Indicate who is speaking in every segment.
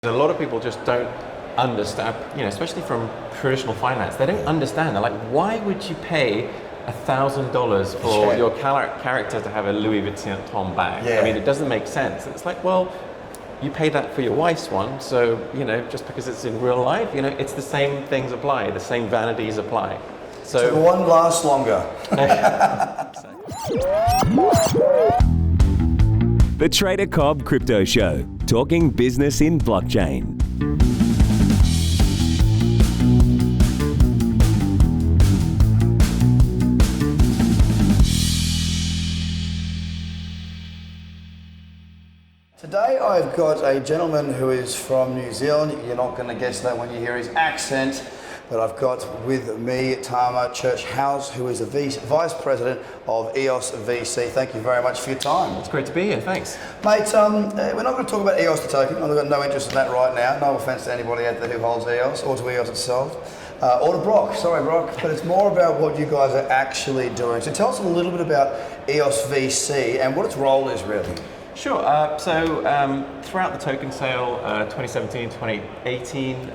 Speaker 1: A lot of people just don't understand, especially from traditional finance, they don't understand. They're like, why would you pay $1,000 for your character to have a Louis Vuitton bag?
Speaker 2: Yeah.
Speaker 1: I mean, it doesn't make sense. It's like, well, you pay that for your wife's one, so, just because it's in real life, it's the same things apply, the same vanities apply.
Speaker 2: So the one lasts longer.
Speaker 3: The Trader Cobb Crypto Show, talking business in blockchain.
Speaker 2: Today I've got a gentleman who is from New Zealand. You're not going to guess that when you hear his accent. But I've got with me Tama Churchouse, who is the Vice President of EOS VC. Thank you very much for your time.
Speaker 1: It's great to be here, thanks.
Speaker 2: Mate, we're not going to talk about EOS the token. I've got no interest in that right now. No offence to anybody out there who holds EOS, or to EOS itself. Or to Brock, sorry Brock, but it's more about what you guys are actually doing. So tell us a little bit about EOS VC and what its role is really.
Speaker 1: Sure. So throughout the token sale, 2017, 2018,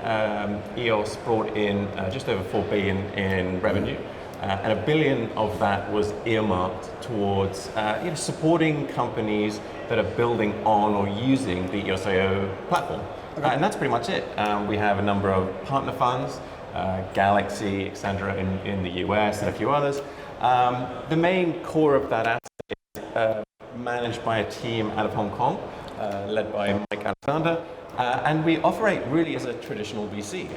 Speaker 1: EOS brought in just over 4 billion in revenue, and $1 billion of that was earmarked towards supporting companies that are building on or using the EOS.io platform. Okay. And that's pretty much it. We have a number of partner funds, Galaxy, etc. in the US, and a few others. The main core of that asset is managed by a team out of Hong Kong, led by Mike Alexander, and we operate really as a traditional VC.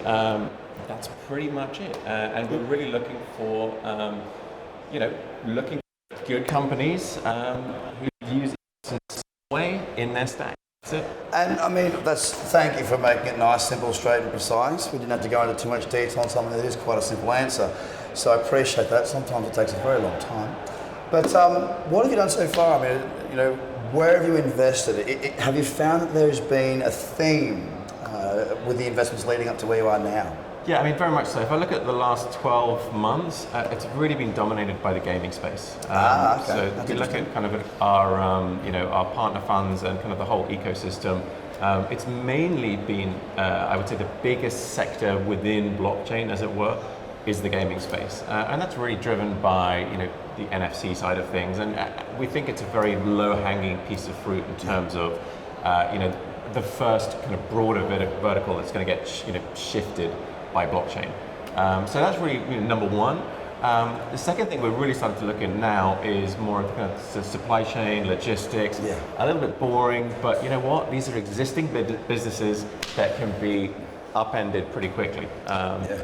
Speaker 1: That's pretty much it, and we're really looking for, looking for good companies who use it in some way in their stack. That's it.
Speaker 2: And I mean, thank you for making it nice, simple, straight and precise. We didn't have to go into too much detail on something that is quite a simple answer, so I appreciate that. Sometimes it takes a very long time. But what have you done so far? I mean, where have you invested? Have you found that there's been a theme with the investments leading up to where you are now?
Speaker 1: Yeah, I mean, very much so. If I look at the last 12 months, it's really been dominated by the gaming space.
Speaker 2: Okay.
Speaker 1: So if we look at kind of our, our partner funds and kind of the whole ecosystem, it's mainly been, I would say, the biggest sector within blockchain, as it were, is the gaming space, and that's really driven by the NFC side of things, and we think it's a very low-hanging piece of fruit in terms of the first kind of broader vertical that's going to get shifted by blockchain. So that's really number one. The second thing we're really starting to look at now is more of kind of the supply chain, logistics. Yeah. A little bit boring, but you know what? These are existing businesses that can be upended pretty quickly.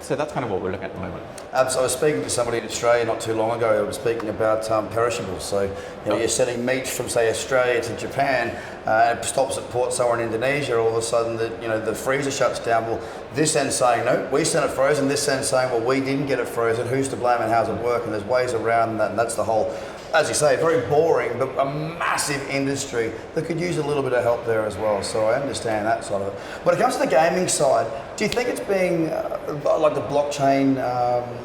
Speaker 1: So that's kind of what we're looking at the moment.
Speaker 2: So I was speaking to somebody in Australia not too long ago. I was speaking about perishables. So you're sending meat from, say, Australia to Japan, it stops at port somewhere in Indonesia. All of a sudden, the freezer shuts down. Well, this end's saying no, we sent it frozen. This end's saying, well, we didn't get it frozen. Who's to blame and how's it work? And there's ways around that, and that's the whole. As you say, very boring, but a massive industry that could use a little bit of help there as well. So I understand that side of it. When it comes to the gaming side, do you think it's being, like the blockchain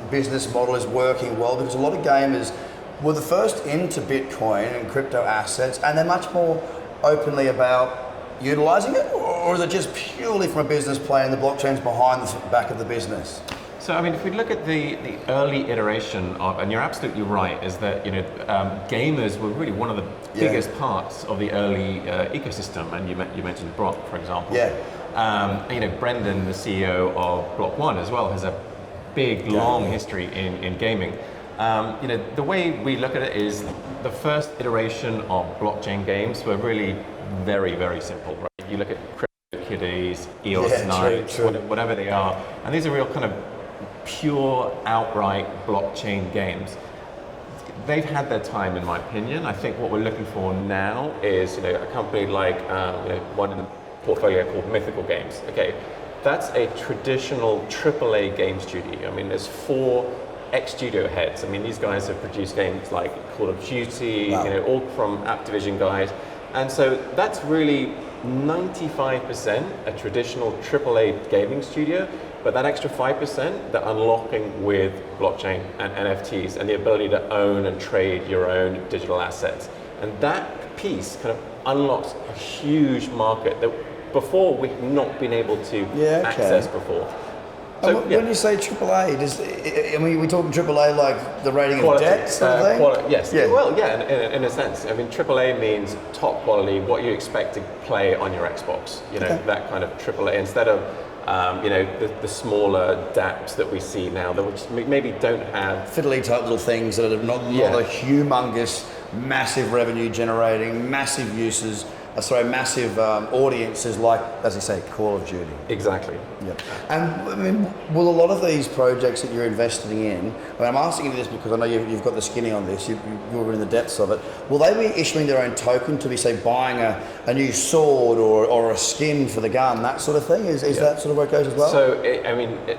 Speaker 2: business model is working well? Because a lot of gamers were the first into Bitcoin and crypto assets, and they're much more openly about utilizing it? Or is it just purely from a business play and the blockchain's behind the back of the business?
Speaker 1: So, I mean, if we look at the early iteration of, and you're absolutely right, is that, gamers were really one of the biggest parts of the early ecosystem. And you mentioned Brock, for example.
Speaker 2: Yeah.
Speaker 1: Brendan, the CEO of Block One as well, has a big, long history in gaming. The way we look at it is the first iteration of blockchain games were really very, very simple, right? You look at CryptoKitties, EOS Knights, whatever they are, and these are real kind of pure, outright blockchain games. They've had their time, in my opinion. I think what we're looking for now is, a company like one in the portfolio called Mythical Games. Okay, that's a traditional AAA game studio. I mean, there's 4 ex-studio heads. I mean, these guys have produced games like Call of Duty, all from Activision guys, and so that's really 95% a traditional AAA gaming studio. But that extra 5%, they're unlocking with blockchain and NFTs and the ability to own and trade your own digital assets. And that piece kind of unlocks a huge market that before we've not been able to access before. So,
Speaker 2: when you say AAA, we're talking AAA like the rating of debt sort of thing?
Speaker 1: Yes. Yeah. Well, yeah, in a sense. I mean, AAA means top quality, what you expect to play on your Xbox. You know, that kind of AAA instead of the smaller dApps that we see now, that which maybe don't have
Speaker 2: fiddly type little things that are not a humongous, massive revenue generating, massive uses. Massive audiences like, as you say, Call of Duty.
Speaker 1: Exactly.
Speaker 2: Yeah. And I mean, will a lot of these projects that you're investing in, I'm asking you this because I know you've got the skinny on this, you're in the depths of it, will they be issuing their own token to be, say, buying a new sword or a skin for the gun, that sort of thing? Is that sort of where it goes as well?
Speaker 1: So,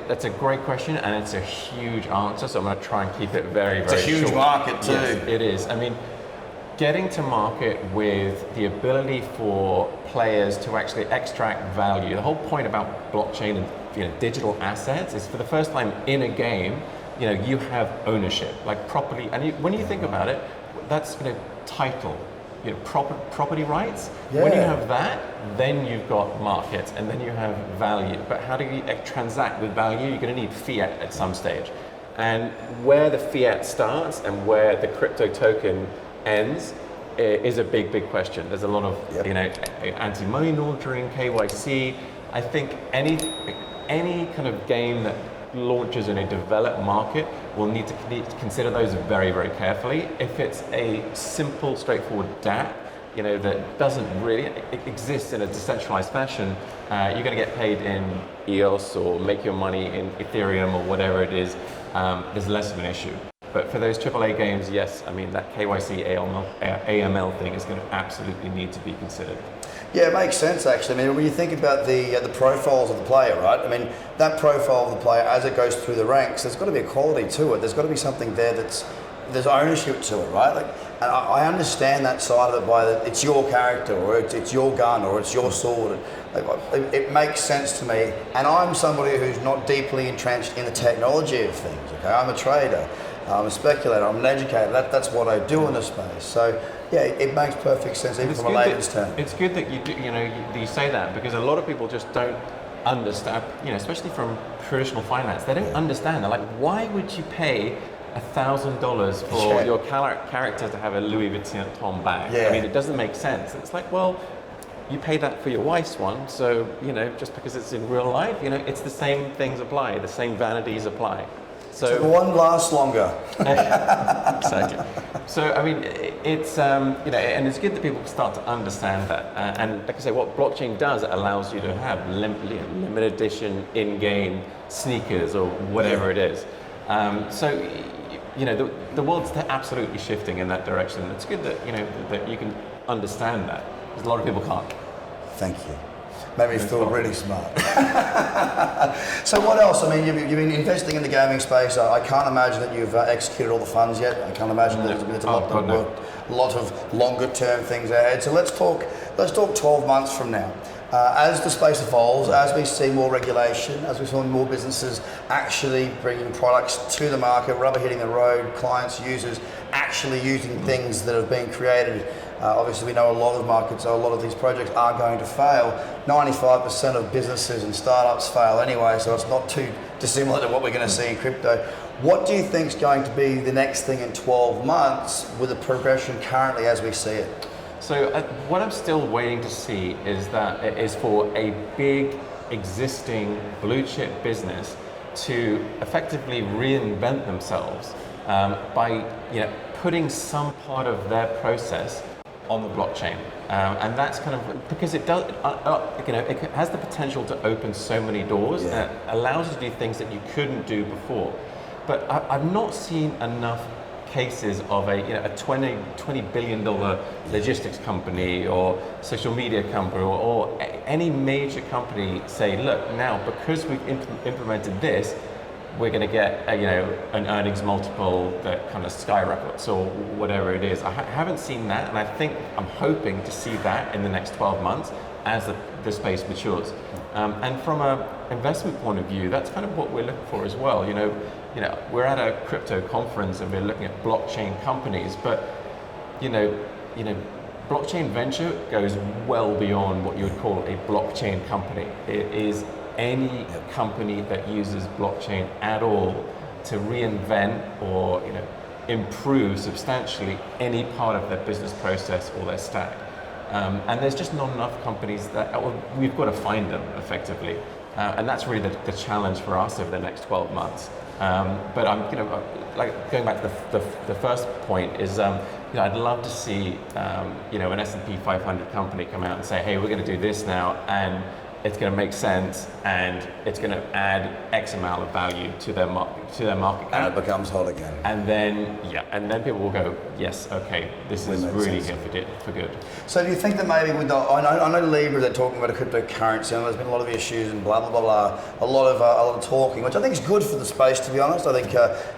Speaker 1: that's a great question, and it's a huge answer, so I'm going to try and keep it very, very short.
Speaker 2: It's a huge market too.
Speaker 1: Yes, it is. I mean, getting to market with the ability for players to actually extract value. The whole point about blockchain and digital assets is for the first time in a game, you have ownership, like property. And when you think about it, that's title, property rights. Yeah. When you have that, then you've got market, and then you have value. But how do you transact with value? You're going to need fiat at some stage, and where the fiat starts and where the crypto token ends is a big question. There's a lot of anti-money laundering, KYC. I think any kind of game that launches in a developed market will need to consider those very, very carefully. If it's a simple, straightforward dApp, that doesn't really exist in a decentralized fashion, you're going to get paid in EOS or make your money in Ethereum or whatever it is. There's less of an issue. But for those AAA games, yes, I mean, that KYC AML thing is going to absolutely need to be considered.
Speaker 2: Yeah, it makes sense actually. I mean, when you think about the profiles of the player, right? I mean, that profile of the player as it goes through the ranks, there's got to be a quality to it. There's got to be something there there's ownership to it, right? Like, and I understand that side of it it's your character, or it's your gun, or it's your sword. It makes sense to me. And I'm somebody who's not deeply entrenched in the technology of things. Okay, I'm a trader. I'm a speculator, I'm an educator, that's what I do in this space. So yeah, it makes perfect sense even from a layman's term.
Speaker 1: It's good that you say that, because a lot of people just don't understand, especially from traditional finance, they don't understand. They're like, why would you pay $1,000 for your character to have a Louis Vuitton bag? I mean, it doesn't make sense. It's like, well, you pay that for your wife's one, so just because it's in real life, it's the same things apply, the same vanities apply.
Speaker 2: So one lasts longer.
Speaker 1: Exactly. So I mean, it's and it's good that people start to understand that. And like I say, what blockchain does, it allows you to have limited edition in-game sneakers or whatever it is. So the world's absolutely shifting in that direction. It's good that that you can understand that, because a lot of people can't.
Speaker 2: Thank you. Made me feel really smart. So what else? I mean, you've been investing in the gaming space. I can't imagine that you've executed all the funds yet. I can't imagine that there's a lot of longer term things ahead. So let's talk 12 months from now. As the space evolves, as we see more regulation, as we see more businesses actually bringing products to the market, rubber hitting the road, clients, users actually using things that have been created. Obviously, we know a lot of markets, a lot of these projects are going to fail. 95% of businesses and startups fail anyway, so it's not too dissimilar to what we're going to see in crypto. What do you think is going to be the next thing in 12 months with the progression currently as we see it?
Speaker 1: So what I'm still waiting to see is for a big existing blue chip business to effectively reinvent themselves by putting some part of their process on the blockchain, and that's kind of because it does. It has the potential to open so many doors, and it allows you to do things that you couldn't do before. But I've not seen enough cases of a $20 billion logistics company or social media company or any major company say, look, now because we've implemented this, we're going to get an earnings multiple that kind of skyrockets or whatever it is. I haven't seen that, and I'm hoping to see that in the next 12 months as the space matures. And from an investment point of view, that's kind of what we're looking for as well. We're at a crypto conference and we're looking at blockchain companies, but blockchain venture goes well beyond what you would call a blockchain company. It is any company that uses blockchain at all to reinvent or improve substantially any part of their business process or their stack. And there's just not enough companies that we've got to find them effectively, and that's really the challenge for us over the next 12 months. But I'm, like going back to the first point is, I'd love to see, an S&P 500 company come out and say, hey, we're going to do this now, and it's going to make sense, and it's going to add X amount of value to their market cap.
Speaker 2: And it becomes hot again.
Speaker 1: And then people will go, yes, okay, this is really here for good.
Speaker 2: So do you think that maybe with I know Libra, they're talking about a cryptocurrency, and there's been a lot of issues and blah blah blah blah, a lot of talking, which I think is good for the space. To be honest, I think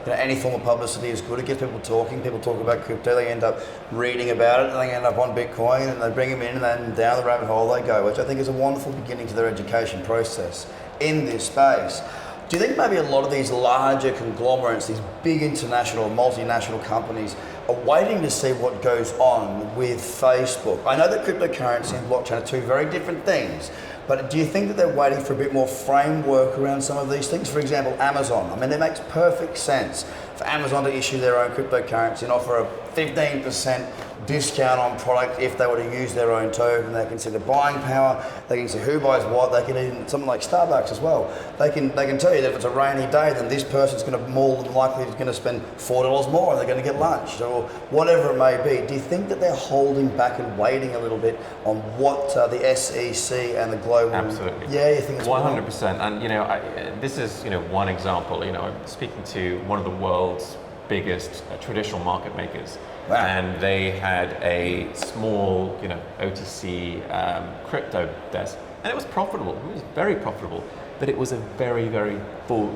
Speaker 2: any form of publicity is good. It gets people talking. People talk about crypto, they end up reading about it, and they end up on Bitcoin, and they bring them in, and then down the rabbit hole they go, which I think is a wonderful beginning to their education process in this space. Do you think maybe a lot of these larger conglomerates, these big international, multinational companies, are waiting to see what goes on with Facebook? I know that cryptocurrency and blockchain are two very different things, but do you think that they're waiting for a bit more framework around some of these things? For example, Amazon. I mean, it makes perfect sense for Amazon to issue their own cryptocurrency and offer a 15% discount on product if they were to use their own token. They can see the buying power, they can see who buys what, they can even, something like Starbucks as well, they can tell you that if it's a rainy day, then this person's going to more than likely going to spend $4 more and they're going to get lunch, or whatever it may be. Do you think that they're holding back and waiting a little bit on what the SEC and the global...
Speaker 1: Absolutely.
Speaker 2: Yeah, you think it's
Speaker 1: 100%. And this is one example. I'm speaking to one of the world's biggest traditional market makers. Wow. And they had a small, OTC crypto desk, and it was profitable. It was very profitable, but it was a very, very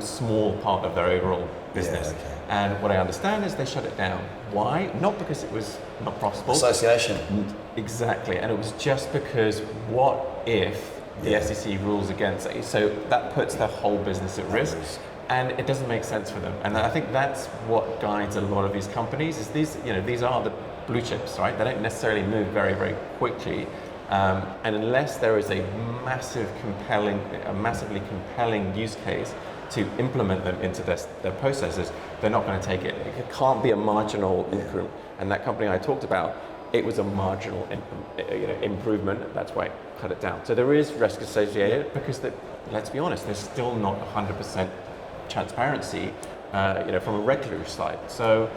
Speaker 1: small part of their overall business. Yeah, okay. And what I understand is they shut it down. Why? Not because it was not profitable.
Speaker 2: Association.
Speaker 1: Exactly, and it was just because what if the SEC rules against it? So that puts the whole business at risk. And it doesn't make sense for them. And I think that's what guides a lot of these companies, is these are the blue chips, right? They don't necessarily move very, very quickly. And unless there is a massively compelling use case to implement them into their processes, they're not going to take it. It can't be a marginal improvement. And that company I talked about, it was a marginal improvement. That's why I cut it down. So there is risk associated because, let's be honest, there's still not 100% transparency, from a regulatory side. So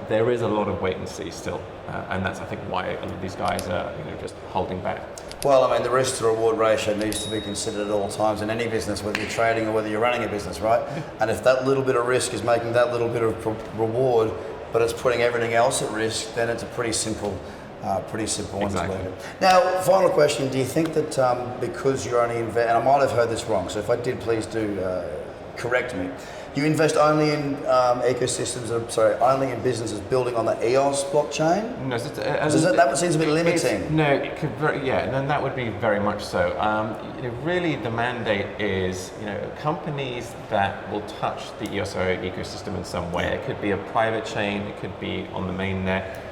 Speaker 1: there is a lot of wait and see still, and that's I think why a lot of these guys are just holding back.
Speaker 2: Well, I mean, the risk to reward ratio needs to be considered at all times in any business, whether you're trading or whether you're running a business, right? And if that little bit of risk is making that little bit of reward, but it's putting everything else at risk, then it's a pretty simple one to look at. Now, final question: do you think that because you're only and I might have heard this wrong, so if I did, please do correct me. You invest only in only in businesses building on the EOS blockchain?
Speaker 1: No,
Speaker 2: that seems a bit limiting.
Speaker 1: And then that would be very much so. Really the mandate is, companies that will touch the EOS ecosystem in some way. It could be a private chain, it could be on the main net,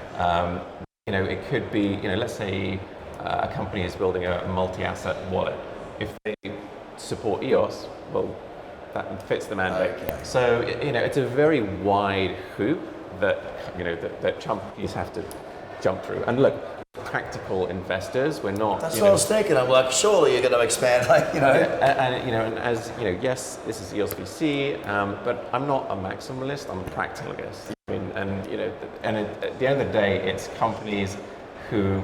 Speaker 1: it could be, let's say a company is building a multi-asset wallet. If they support EOS, well, that fits the mandate. Okay. So it's a very wide hoop that that companies have to jump through. And look, practical investors, we're not.
Speaker 2: That's what I was thinking. I'm like, surely you're going to expand,
Speaker 1: And as yes, this is EOS VC, but I'm not a maximalist. I'm a practicalist. And at the end of the day, it's companies who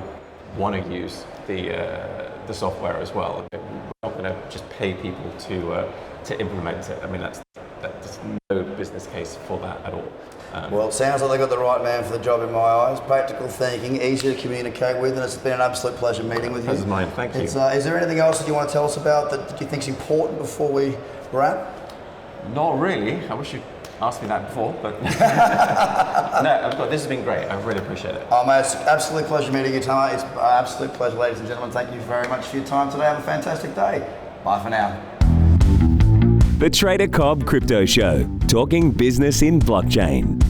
Speaker 1: want to use the software as well. We're not going to just pay people to implement it. I mean, that's no business case for that at all.
Speaker 2: Well, it sounds like they got the right man for the job in my eyes. Practical thinking, easy to communicate with, and it's been an absolute pleasure meeting with you.
Speaker 1: This is mine, thank you.
Speaker 2: Is there anything else that you want to tell us about that you think is important before we wrap?
Speaker 1: Not really. I wish you'd asked me that before, but no, this has been great. I really appreciate it.
Speaker 2: Oh, mate, it's an absolute pleasure meeting you, Tama. It's an absolute pleasure, ladies and gentlemen. Thank you very much for your time today. Have a fantastic day. Bye for now.
Speaker 3: The Trader Cobb Crypto Show, talking business in blockchain.